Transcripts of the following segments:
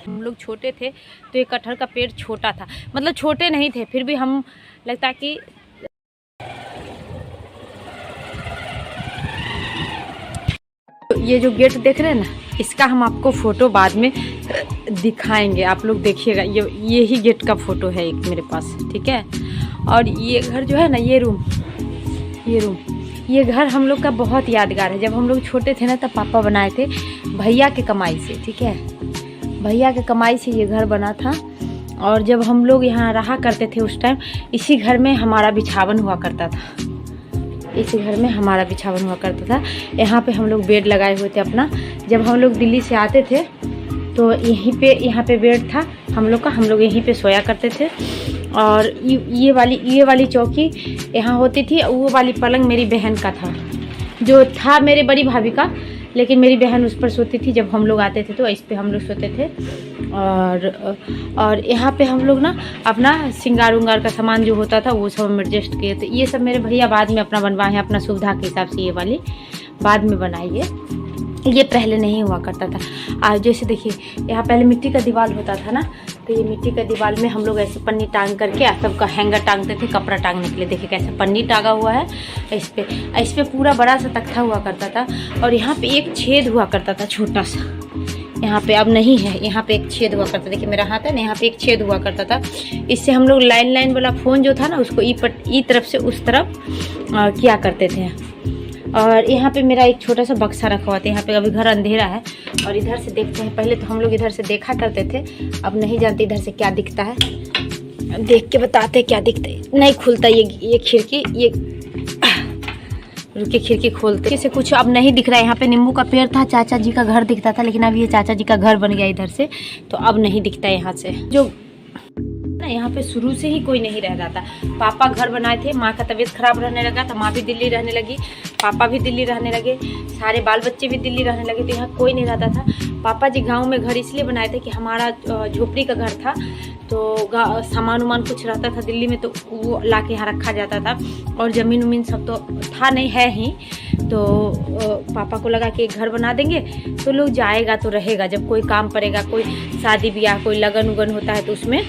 हम लोग छोटे थे तो ये कटहल का पेड़ छोटा था, मतलब छोटे नहीं थे, फिर भी हम लगता कि ये जो गेट देख रहे हैं ना, इसका हम आपको फ़ोटो बाद में दिखाएंगे, आप लोग देखिएगा। ये ही गेट का फ़ोटो है एक मेरे पास, ठीक है। और ये घर जो है ना, ये रूम, ये घर हम लोग का बहुत यादगार है। जब हम लोग छोटे थे ना, तब पापा बनाए थे भैया के कमाई से, ठीक है। भैया के कमाई से ये घर बना था। और जब हम लोग यहाँ रहा करते थे उस टाइम, इसी घर में हमारा बिछावन हुआ करता था, इसी घर में हमारा बिछावन हुआ करता था। यहाँ पे हम लोग बेड लगाए हुए थे अपना। जब हम लोग दिल्ली से आते थे तो यहाँ पे बेड था हम लोग का, हम लोग यहीं पे सोया करते थे। और ये वाली चौकी यहाँ होती थी। वो वाली पलंग मेरी बहन का था, जो था मेरे बड़ी भाभी का, लेकिन मेरी बहन उस पर सोती थी। जब हम लोग आते थे तो इस पे हम लोग सोते थे। और यहाँ पे हम लोग ना अपना सिंगार उंगार का सामान जो होता था वो सब हम एडजस्ट किए थे। ये सब मेरे भैया बाद में अपना बनवाए हैं, अपना सुविधा के हिसाब से। ये वाली बाद में बनाई है, ये पहले नहीं हुआ करता था। आज जैसे देखिए, यहाँ पहले मिट्टी का दीवार होता था ना, तो ये मिट्टी का दीवार में हम लोग ऐसे पन्नी टांग करके सबका हैंगर टांगते थे कपड़ा टांगने के लिए। देखिए कैसे पन्नी टांगा हुआ है इस पे पूरा बड़ा सा तख्ता हुआ करता था। और यहाँ पे एक छेद हुआ करता था छोटा सा, यहाँ पे अब नहीं है। यहाँ पे एक छेद हुआ करता था, देखिए मेरा हाथ है ना, यहाँ पे एक छेद हुआ करता था। इससे हम लोग लाइन वाला फ़ोन जो था ना, उसको ई तरफ से उस तरफ किया करते थे। और यहाँ पे मेरा एक छोटा सा बक्सा रखा हुआ था। यहाँ पे अभी घर अंधेरा है और इधर से देखते हैं। पहले तो हम लोग इधर से देखा करते थे, अब नहीं जानते इधर से क्या दिखता है। देख के बताते क्या दिखता है। नहीं खुलता ये खिड़की, ये रुके खिड़की खोलते से कुछ अब नहीं दिख रहा है। यहाँ पे नींबू का पेड़ था, चाचा जी का घर दिखता था, लेकिन अब ये चाचा जी का घर बन गया इधर से, तो अब नहीं दिखता यहाँ से। जो यहाँ पे शुरू से ही कोई नहीं रह रहा था। पापा घर बनाए थे, माँ का तबीयत खराब रहने लगा तो माँ भी दिल्ली रहने लगी, पापा भी दिल्ली रहने लगे, सारे बाल बच्चे भी दिल्ली रहने लगे, तो यहाँ कोई नहीं रहता था। पापा जी गांव में घर इसलिए बनाए थे कि हमारा झोपड़ी का घर था, तो सामान उमान कुछ रहता था दिल्ली में, तो वो ला के यहाँ रखा जाता था। और ज़मीन उमीन सब तो था नहीं, है ही। तो पापा को लगा कि एक घर बना देंगे तो लोग जाएगा तो रहेगा, जब कोई काम पड़ेगा, कोई शादी ब्याह, कोई लगन उगन होता है तो उसमें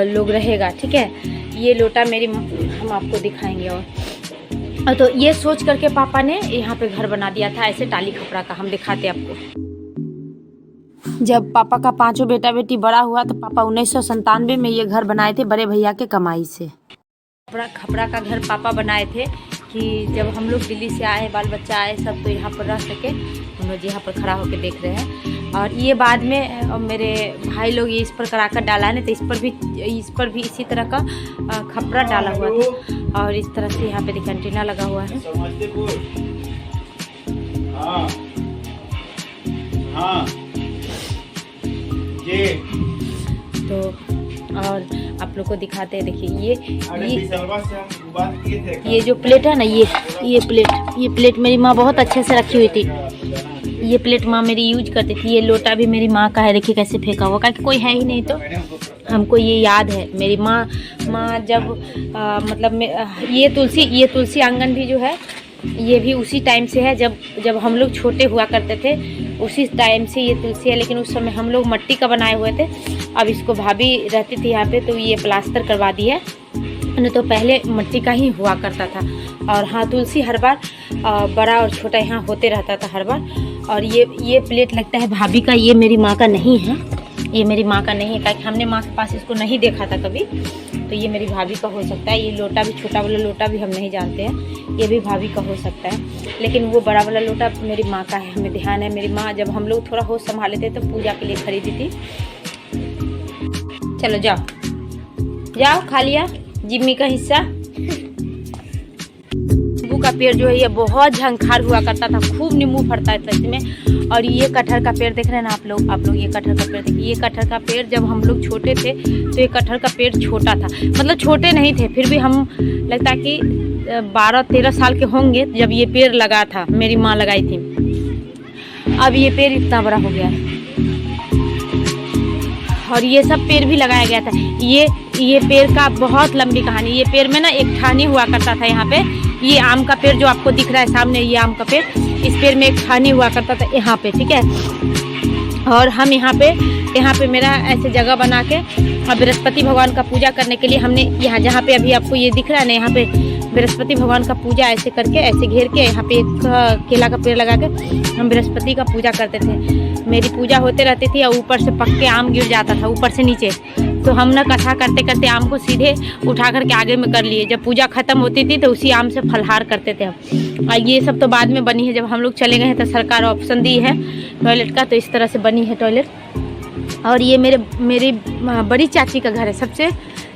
लोग रहेगा, ठीक है। ये लोटा मेरी हम आपको दिखाएंगे। और तो ये सोच करके पापा ने यहाँ पे घर बना दिया था ऐसे टाली खपड़ा का। हम दिखाते आपको। जब पापा का 5 बेटा बेटी बड़ा हुआ तो पापा 1997 में ये घर बनाए थे बड़े भैया के कमाई से। खपड़ा का घर पापा बनाए थे कि जब हम लोग दिल्ली से आए, बाल बच्चा आए सब, तो यहाँ पर रह सके। हम लोग यहाँ पर खड़ा होकर देख रहे हैं। और ये बाद में मेरे भाई लोग ये इस पर कराकर डाला है ना, तो इस पर भी इसी तरह का खपड़ा डाला हुआ था। और इस तरह से यहाँ पे देखिए एंटीना लगा हुआ है। तो और आप लोग को दिखाते हैं, देखिए ये जो प्लेट है ना, ये प्लेट मेरी माँ बहुत अच्छे से रखी हुई थी। ये प्लेट माँ मेरी यूज करती थी। ये लोटा भी मेरी माँ का है, देखिए कैसे फेंका हुआ, क्योंकि कोई है ही नहीं तो हमको ये याद है। मेरी माँ जब मतलब ये तुलसी आंगन भी जो है, ये भी उसी टाइम से है जब हम लोग छोटे हुआ करते थे, उसी टाइम से ये तुलसी है। लेकिन उस समय हम लोग मट्टी का बनाए हुए थे। अब इसको भाभी रहती थी यहाँ पे, तो ये प्लास्टर करवा दी है, नहीं तो पहले मट्टी का ही हुआ करता था। और हाँ, तुलसी हर बार बड़ा और छोटा यहाँ होते रहता था हर बार। और ये प्लेट लगता है भाभी का, ये मेरी माँ का नहीं है, ये मेरी माँ का नहीं है, क्योंकि हमने माँ के पास इसको नहीं देखा था कभी, तो ये मेरी भाभी का हो सकता है। ये लोटा भी, छोटा वाला लोटा भी हम नहीं जानते हैं, ये भी भाभी का हो सकता है। लेकिन वो बड़ा वाला लोटा मेरी माँ का है, हमें ध्यान है। मेरी माँ जब हम लोग थोड़ा होश संभाले थे तो पूजा के लिए खरीदी थी। चलो जाओ खा लिया जिम्मी का हिस्सा। नींबू का पेड़ जो है ये बहुत झंखार हुआ करता था, खूब नींबू फड़ता था इसमें। और ये कटहल का पेड़ देख रहे हैं ना आप लोग ये कटहल का पेड़ देखिए। ये कटहल का पेड़ जब हम लोग छोटे थे तो ये कटहल का पेड़ छोटा था, मतलब छोटे नहीं थे, फिर भी हम लगता कि 12-13 साल के होंगे जब ये पेड़ लगा था, मेरी माँ लगाई थी। अब ये पेड़ इतना बड़ा हो गया है। और ये सब पेड़ भी लगाया गया था। ये पेड़ का बहुत लंबी कहानी। ये पेड़ में ना एक ठानी हुआ करता था यहाँ पे। ये आम का पेड़ जो आपको दिख रहा है सामने, ये आम का पेड़, इस पेड़ में एक ठानी हुआ करता था यहाँ पे, ठीक है। और हम यहाँ पे मेरा ऐसे जगह बना के और बृहस्पति भगवान का पूजा करने के लिए हमने यहाँ जहाँ पे अभी आपको ये दिख रहा है ना, यहाँ पे बृहस्पति भगवान का पूजा ऐसे करके ऐसे घेर के यहाँ पे एक केला का पेड़ लगा के हम बृहस्पति का पूजा करते थे। मेरी पूजा होते रहती थी और ऊपर से पक के आम गिर जाता था ऊपर से नीचे, तो हम ना कथा करते करते आम को सीधे उठा करके आगे में कर लिए। जब पूजा खत्म होती थी तो उसी आम से फलहार करते थे हम। और ये सब तो बाद में बनी है, जब हम लोग चले गए हैं तो सरकार ऑप्शन दी है टॉयलेट का, तो इस तरह से बनी है टॉयलेट। और ये मेरी बड़ी चाची का घर है,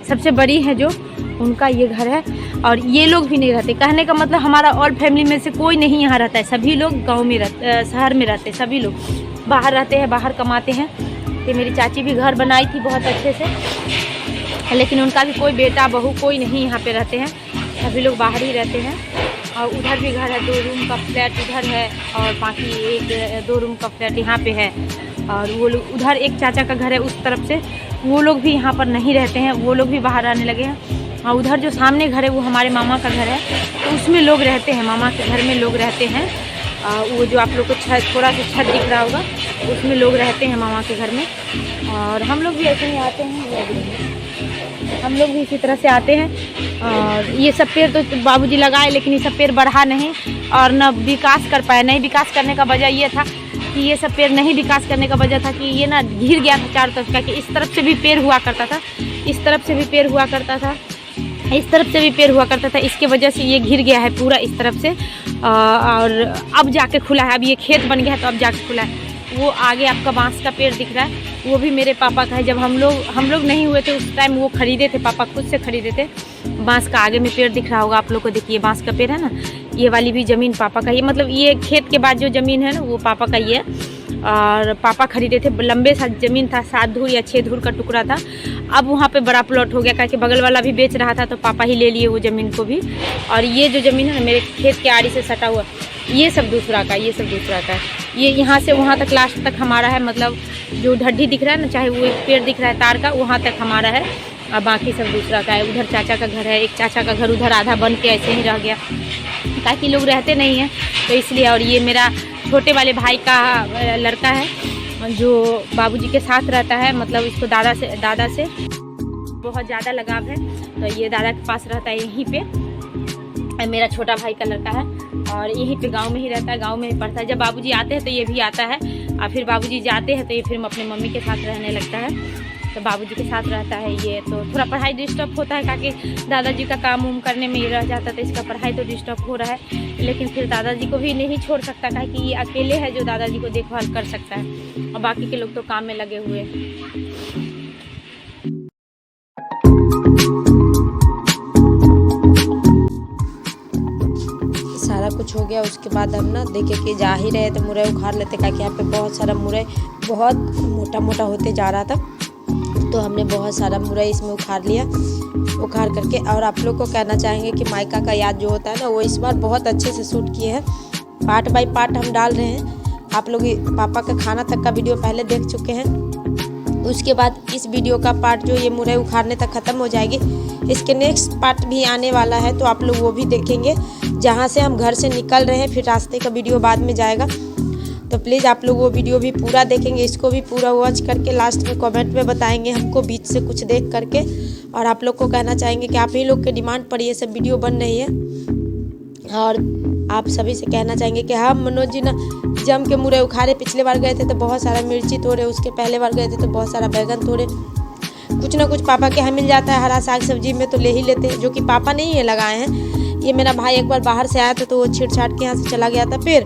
सबसे बड़ी है जो, उनका ये घर है। और ये लोग भी नहीं रहते, कहने का मतलब हमारा और फैमिली में से कोई नहीं यहाँ रहता है, सभी लोग गांव में रहते, शहर में रहते, सभी लोग बाहर रहते हैं, बाहर कमाते हैं। तो मेरी चाची भी घर बनाई थी बहुत अच्छे से, लेकिन उनका भी कोई बेटा बहू कोई नहीं यहाँ पे रहते हैं, सभी लोग बाहर ही रहते हैं। और उधर भी घर है, 2 रूम का फ्लैट उधर है और बाकी 1-2 रूम का फ्लैट यहाँ पे है। और वो लोग उधर एक चाचा का घर है उस तरफ से, वो लोग भी यहाँ पर नहीं रहते हैं, वो लोग भी बाहर आने लगे हैं। और उधर जो सामने घर है वो हमारे मामा का घर है, तो उसमें लोग रहते हैं, मामा के घर में लोग रहते हैं। वो जो आप लोग को थोड़ा सा छत दिख रहा होगा उसमें लोग रहते हैं मामा के घर में। और हम लोग भी ऐसे ही आते हैं, हम लोग भी इसी तरह से आते हैं। और ये सब पेड़ तो बाबूजी लगाए, लेकिन ये सब पेड़ बढ़ा नहीं और न विकास कर पाए। नहीं विकास करने का वजह ये था कि ये सब पेड़ नहीं विकास करने का वजह था कि ये ना घिर गया था चारों तरफ का, कि इस तरफ से भी पेड़ हुआ करता था, इस तरफ से भी पेड़ हुआ करता था, इस तरफ से भी पेड़ हुआ करता था। इसके वजह से ये घिर गया है पूरा इस तरफ से। और अब जाके खुला है, अब ये खेत बन गया है तो अब जाके खुला है। वो आगे आपका बांस का पेड़ दिख रहा है, वो भी मेरे पापा का है। जब हम लोग नहीं हुए थे उस टाइम वो खरीदे थे, पापा खुद से खरीदे थे। बांस का आगे में पेड़ दिख रहा होगा आप लोग को, देखिए बांस का पेड़ है ना, ये वाली भी ज़मीन पापा का ही, मतलब ये खेत के बाद जो ज़मीन है ना वो पापा का ही है। और पापा खरीदे थे, लंबे सा ज़मीन था, 7 धूर या 6 धूर का टुकड़ा था। अब वहाँ पे बड़ा प्लॉट हो गया, क्योंकि बगल वाला भी बेच रहा था तो पापा ही ले लिए वो ज़मीन को भी। और ये जो ज़मीन है ना मेरे खेत के आड़ी से सटा हुआ, ये सब दूसरा का, ये सब दूसरा का। ये यहाँ से वहाँ तक लास्ट तक हमारा है, मतलब जो ढड्डी दिख रहा है ना, चाहे वो एक पेड़ दिख रहा है तार का, वहाँ तक हमारा है और बाकी सब दूसरा का है। उधर चाचा का घर है, एक चाचा का घर उधर आधा बन के ऐसे ही रह गया, ताकि लोग रहते नहीं हैं तो इसलिए। और ये मेरा छोटे वाले भाई का लड़का है जो बाबूजी के साथ रहता है, मतलब इसको दादा से बहुत ज़्यादा लगाव है, तो ये दादा के पास रहता है यहीं पे। मेरा छोटा भाई का लड़का है और यहीं पे गांव में ही रहता है, गांव में ही पढ़ता है। जब बाबूजी आते हैं तो ये भी आता है, और फिर बाबूजी जाते हैं तो ये फिर अपने मम्मी के साथ रहने लगता है, तो बाबूजी के साथ रहता है ये। तो थोड़ा पढ़ाई डिस्टर्ब होता है, ताकि दादाजी का काम उम करने में ही रह जाता है, तो इसका पढ़ाई तो डिस्टर्ब हो रहा है। लेकिन फिर दादाजी को भी नहीं छोड़ सकता, कि ये अकेले है जो दादाजी को देखभाल कर सकता है, और बाकी के लोग तो काम में लगे हुए हैं। सारा कुछ हो गया, उसके बाद हम ना देखे कि जा ही रहे थे मुरई उखाड़ लेते, क्योंकि यहाँ पे बहुत सारा मुरई बहुत मोटा मोटा होते जा रहा था, तो हमने बहुत सारा मुरई इसमें उखाड़ लिया। उखाड़ करके, और आप लोग को कहना चाहेंगे कि मायका का याद जो होता है ना, वो इस बार बहुत अच्छे से शूट किए हैं। पार्ट बाय पार्ट हम डाल रहे हैं। आप लोग पापा का खाना तक का वीडियो पहले देख चुके हैं, उसके बाद इस वीडियो का पार्ट जो ये मुरई उखाड़ने तक ख़त्म हो जाएगी, इसके नेक्स्ट पार्ट भी आने वाला है, तो आप लोग वो भी देखेंगे। जहाँ से हम घर से निकल रहे हैं फिर रास्ते का वीडियो बाद में जाएगा, तो प्लीज़ आप लोग वो वीडियो भी पूरा देखेंगे। इसको भी पूरा वॉच करके लास्ट में कमेंट में बताएंगे हमको बीच से कुछ देख करके। और आप लोग को कहना चाहेंगे कि आप ही लोग के डिमांड पर ये सब वीडियो बन रही है, और आप सभी से कहना चाहेंगे कि हम मनोज जी ना जम के मुरई उखाड़े। पिछले बार गए थे तो बहुत सारा मिर्ची तोड़े, उसके पहले बार गए थे तो बहुत सारा बैगन तोड़े। कुछ ना कुछ पापा के यहाँ मिल जाता है, हरा साग सब्जी में तो ले ही लेते हैं, जो कि पापा नहीं है लगाए हैं। ये मेरा भाई एक बार बाहर से आया था तो वो छीट-छाट के यहाँ से चला गया था फिर,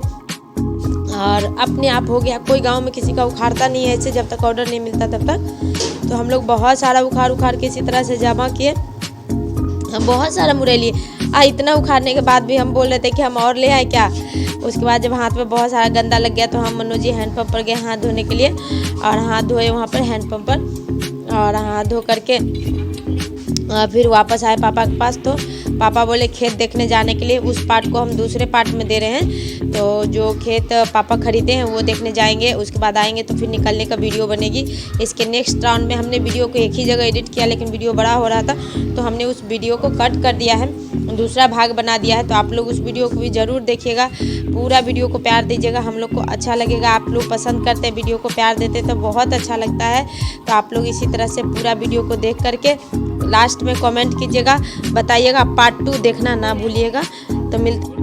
और अपने आप हो गया। कोई गांव में किसी का उखाड़ता नहीं है ऐसे, जब तक ऑर्डर नहीं मिलता तब तक। तो हम लोग बहुत सारा उखाड़ के इसी तरह से जमा किए, हम बहुत सारा मुरई लिए। इतना उखाड़ने के बाद भी हम बोल रहे थे कि हम और ले आए क्या। उसके बाद जब हाथ में बहुत सारा गंदा लग गया तो हम मनोज जी हैंडपम्प पर गए हाथ धोने के लिए, और हाथ धोए वहाँ पर हैंडपम्प पर, और हाथ धो करके फिर वापस आए पापा के पास। तो पापा बोले खेत देखने जाने के लिए, उस पार्ट को हम दूसरे पार्ट में दे रहे हैं। तो जो खेत पापा खरीदे हैं वो देखने जाएंगे, उसके बाद आएंगे तो फिर निकलने का वीडियो बनेगी। इसके नेक्स्ट राउंड में हमने वीडियो को एक ही जगह एडिट किया, लेकिन वीडियो बड़ा हो रहा था तो हमने उस वीडियो को कट कर दिया है, दूसरा भाग बना दिया है। तो आप लोग उस वीडियो को भी ज़रूर देखिएगा, पूरा वीडियो को प्यार दीजिएगा, हम लोग को अच्छा लगेगा। आप लोग पसंद करते हैं, वीडियो को प्यार देते तो बहुत अच्छा लगता है। तो आप लोग इसी तरह से पूरा वीडियो को देख करके लास्ट में कमेंट कीजिएगा, बताइएगा। पार्ट 2 देखना ना भूलिएगा। तो मिलते